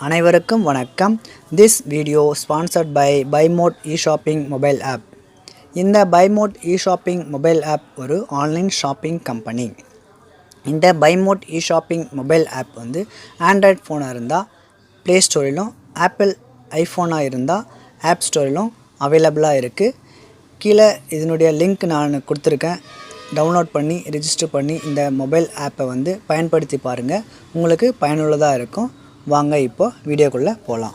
அனைவருக்கும் வணக்கம். This video sponsored by BuyMode e-shopping mobile app. இந்த BuyMode e-shopping mobile app ஒரு ஆன்லைன் ஷாப்பிங் கம்பெனி. இந்த BuyMode e-shopping mobile app வந்து Android ஃபோனாக இருந்தால் ப்ளே ஸ்டோரிலும், ஆப்பிள் ஐஃபோனாக இருந்தால் ஆப் ஸ்டோரிலும் அவைலபிளாக இருக்குது. கீழே இதனுடைய லிங்க் நான் கொடுத்துருக்கேன். டவுன்லோட் பண்ணி ரெஜிஸ்டர் பண்ணி இந்த மொபைல் ஆப்பை வந்து பயன்படுத்தி பாருங்கள். உங்களுக்கு பயனுள்ளதாக இருக்கும். வாங்க இப்போ வீடியோக்குள்ளே போகலாம்.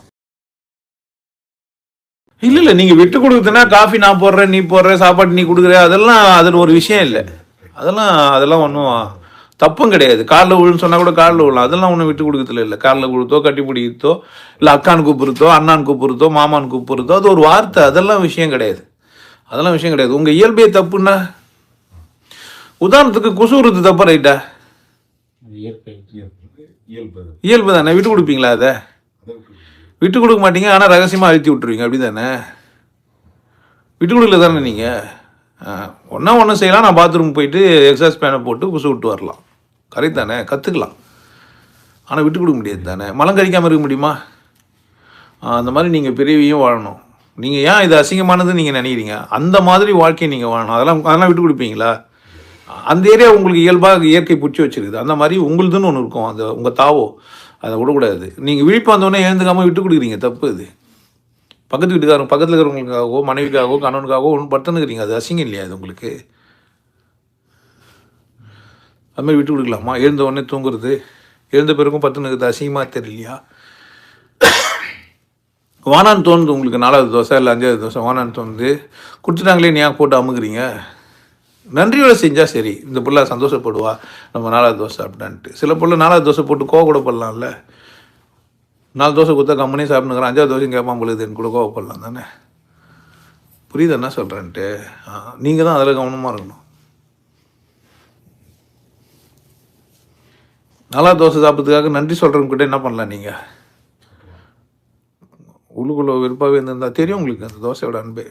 இல்லை நீங்கள் விட்டு கொடுக்குதுன்னா காஃபி நான் போடுறேன், நீ போடுற, சாப்பாடு நீ கொடுக்குற, அதெல்லாம் அதில் ஒரு விஷயம் இல்லை. அதெல்லாம் ஒன்றும் தப்பும் கிடையாது. காலில் விழுன்னு சொன்னால் கூட காலில் விழலாம். அதெல்லாம் ஒன்றும் விட்டு கொடுக்குறதுல இல்லை. காலில் கொடுத்தோ, கட்டி பிடிக்கிறதோ, இல்லை அக்கான்னு கூப்பிடுறதோ, அண்ணான்னு கூப்பிடுறதோ, மாமான்னு கூப்பிடுறதோ, அது ஒரு வார்த்தை. அதெல்லாம் விஷயம் கிடையாது. உங்கள் இயல்பே தப்புன்னா, உதாரணத்துக்கு குசூறுது தப்பா ரைட்டா? இயல்பு தானே. விட்டு கொடுப்பீங்களா? அதை விட்டு கொடுக்க மாட்டீங்க, ஆனால் ரகசியமாக அழுத்தி விட்டுருவீங்க. அப்படி தானே? விட்டு கொடுக்கல தானே நீங்கள்? ஒன்றும் செய்யலாம். நான் பாத்ரூம் போயிட்டு எக்ஸாஸ் பேனை போட்டு குசு விட்டு வரலாம். கரெக்ட் தானே? கற்றுக்கலாம். ஆனால் விட்டு கொடுக்க முடியாது தானே? மலம் கழிக்காமல் இருக்க முடியுமா? அந்த மாதிரி நீங்கள் பிறவியும் வாழணும். நீங்கள் ஏன் இது அசிங்கமானதுன்னு நீங்கள் நினைக்கிறீங்க? அந்த மாதிரி வாழ்க்கையை நீங்கள் வாழணும். அதெல்லாம் விட்டு கொடுப்பீங்களா? அந்த ஏரியா உங்களுக்கு இயல்பாக இயற்கை பிடிச்சி வச்சிருக்குது. அந்த மாதிரி உங்களுதுன்னு ஒன்று இருக்கும். அந்த உங்கள் தாவோ அதை விடக்கூடாது. நீங்கள் விழிப்பு வந்தோடனே எழுந்துக்காமல் விட்டு கொடுக்குறீங்க. தப்பு இது. பக்கத்து வீட்டுக்காரங்க, பக்கத்தில் இருக்கிறவங்களுக்காகவோ, மனைவிக்காகவோ, கணவனுக்காகவோ ஒன்று படுத்துனுக்குறீங்க. அது அசிங்கம் இல்லையா? அது உங்களுக்கு அது மாதிரி விட்டு கொடுக்கலாமா? எழுந்த உடனே தூங்குறது, எழுந்த பிறகும் பத்துனுக்குறது அசிங்கமாக தெரியலையா? வானான்னு தோணுது உங்களுக்கு. 4வது தோசை இல்லை 5வது தோசை வானான்னு தோணுது. கொடுத்துட்டாங்களே, நீ ஏன் போட்டு அமுக்குறீங்க? நன்றியோட செஞ்சால் சரி. இந்த பிள்ளை சந்தோஷப்படுவா, நம்ம 4வது தோசை அப்படின்ட்டு. சில பிள்ளை 4வது தோசை போட்டு கோவப்படலாம்ல. 4 தோசை கொடுத்தா கம்பெனி சாப்பிட்டுக்கிறேன், 5வது தோசையும் கேட்பான் பொழுதுன்னு கூட கோவப்படலாம் தானே? புரியுது என்ன சொல்கிறேன்ட்டு? நீங்கள் தான் அதில் கவனமாக இருக்கணும். 4வது தோசை சாப்பிட்றதுக்காக நன்றி சொல்கிறவங்ககிட்ட என்ன பண்ணலாம்? நீங்கள் உள்ளுக்குள்ளே விருப்பாகவே இருந்திருந்தால் தெரியும் உங்களுக்கு அந்த தோசையோட அன்பு.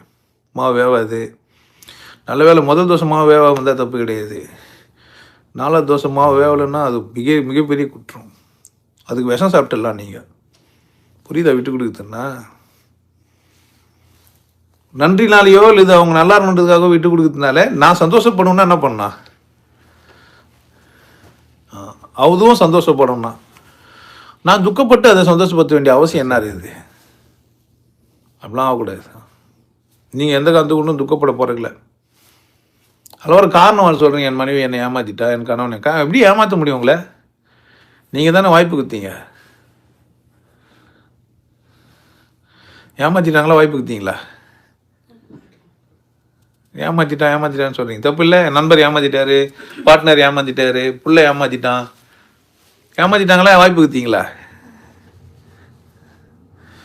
மாவு வேவாது. நல்ல வேலை முதல் தோசை மாவு வேவாக வந்தால் தப்பு கிடையாது. 4வது தோசை மாவு வேவலைன்னா அது மிகப்பெரிய குற்றம். அதுக்கு விஷம் சாப்பிட்டுடலாம் நீங்கள். புரியுதா? விட்டு கொடுக்குதுன்னா நன்றினாலேயோ இல்லை இது அவங்க நல்லா இருக்கணுன்றதுக்காக விட்டு கொடுக்குறதுனால நான் சந்தோஷப்படணும்னா என்ன பண்ணா? அதுவும் சந்தோஷப்படணும்னா நான் துக்கப்பட்டு அதை சந்தோஷப்படுத்த வேண்டிய அவசியம் என்ன இருக்குது? அப்படிலாம் ஆகக்கூடாது. நீங்கள் எந்த காலத்துக்கு ஒன்றும் துக்கப்பட போகிறீங்கள. அதில் ஒரு காரணம் சொல்கிறீங்க. என் மனைவி என்னை ஏமாற்றிட்டா, என் கணவன் எப்படி ஏமாற்ற முடியும் உங்களை? நீங்கள் தானே வாய்ப்பு கொடுத்தீங்க. ஏமாற்றிட்டாங்களா? வாய்ப்பு கொடுத்தீங்களா? ஏமாற்றிட்டான்னு சொல்கிறீங்க. தப்பு இல்லை. நண்பர் ஏமாற்றிட்டாரு, பார்ட்னர் ஏமாற்றிட்டாரு, பிள்ளை ஏமாற்றிட்டாங்களா? வாய்ப்பு கொடுத்தீங்களா?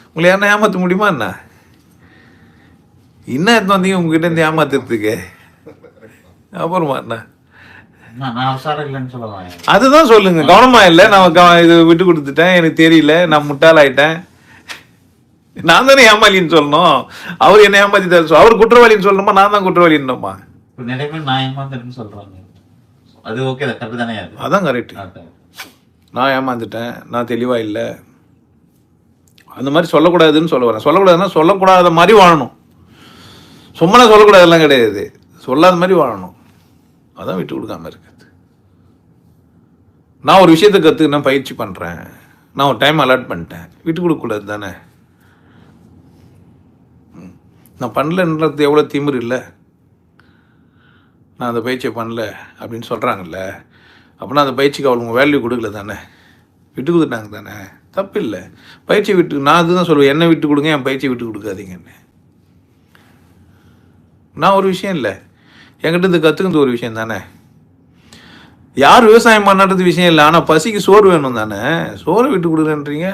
உங்களை யாருன்னா ஏமாற்ற முடியுமா? என்ன எடுத்து வந்தீங்க உங்ககிட்ட இருந்து ஏமாத்துறதுக்கு? அப்புறமா என்ன அதுதான் சொல்லுங்க. கவனமா இல்லை, நான் இது விட்டு கொடுத்துட்டேன், எனக்கு தெரியல, நான் முட்டாளாயிட்டேன், நான் தானே ஏமாளின்னு சொல்லணும். அவர் என்ன ஏமாத்திட்டாரு, அவர் குற்றவாளின்னு சொல்லணுமா, நான் தான் குற்றவாளின்னுமா? அதான் கரெக்ட். நான் ஏமாந்துட்டேன், நான் தெளிவா இல்லை, அந்த மாதிரி சொல்லக்கூடாதுன்னு சொல்ல வரேன். சொல்லக்கூடாதுன்னா சொல்லக்கூடாத மாதிரி வாழணும். சும்மா சொல்லக்கூடாதெல்லாம் கிடையாது, சொல்லாத மாதிரி வாழணும். அதான் விட்டு கொடுக்காம இருக்குது. நான் ஒரு விஷயத்தை கற்றுக்கினா பயிற்சி பண்ணுறேன், நான் ஒரு டைம் அலாட் பண்ணிட்டேன், விட்டு கொடுக்கக்கூடாது தானே? நான் பண்ணலன்றது எவ்வளோ திமிரு இல்லை? நான் அந்த பயிற்சியை பண்ணல அப்படின்னு சொல்கிறாங்கல்ல, அப்படின்னா அந்த பயிற்சிக்கு அவளுங்க வேல்யூ கொடுக்கல தானே? விட்டு கொடுத்துட்டாங்க தானே? தப்பு இல்லை. பயிற்சி விட்டு நான் அதுதான் சொல்லுவேன், என்னை விட்டு கொடுங்க, என் பயிற்சியை விட்டு கொடுக்காதீங்கன்னு. நான் ஒரு விஷயம் இல்லை, என்கிட்ட இது கற்றுக்கிறது ஒரு விஷயம் தானே? யார் விவசாயம் பண்ணுறது விஷயம் இல்லை, ஆனால் பசிக்கு சோறு வேணும் தானே? சோறு விட்டு கொடுக்குறேன்றீங்க.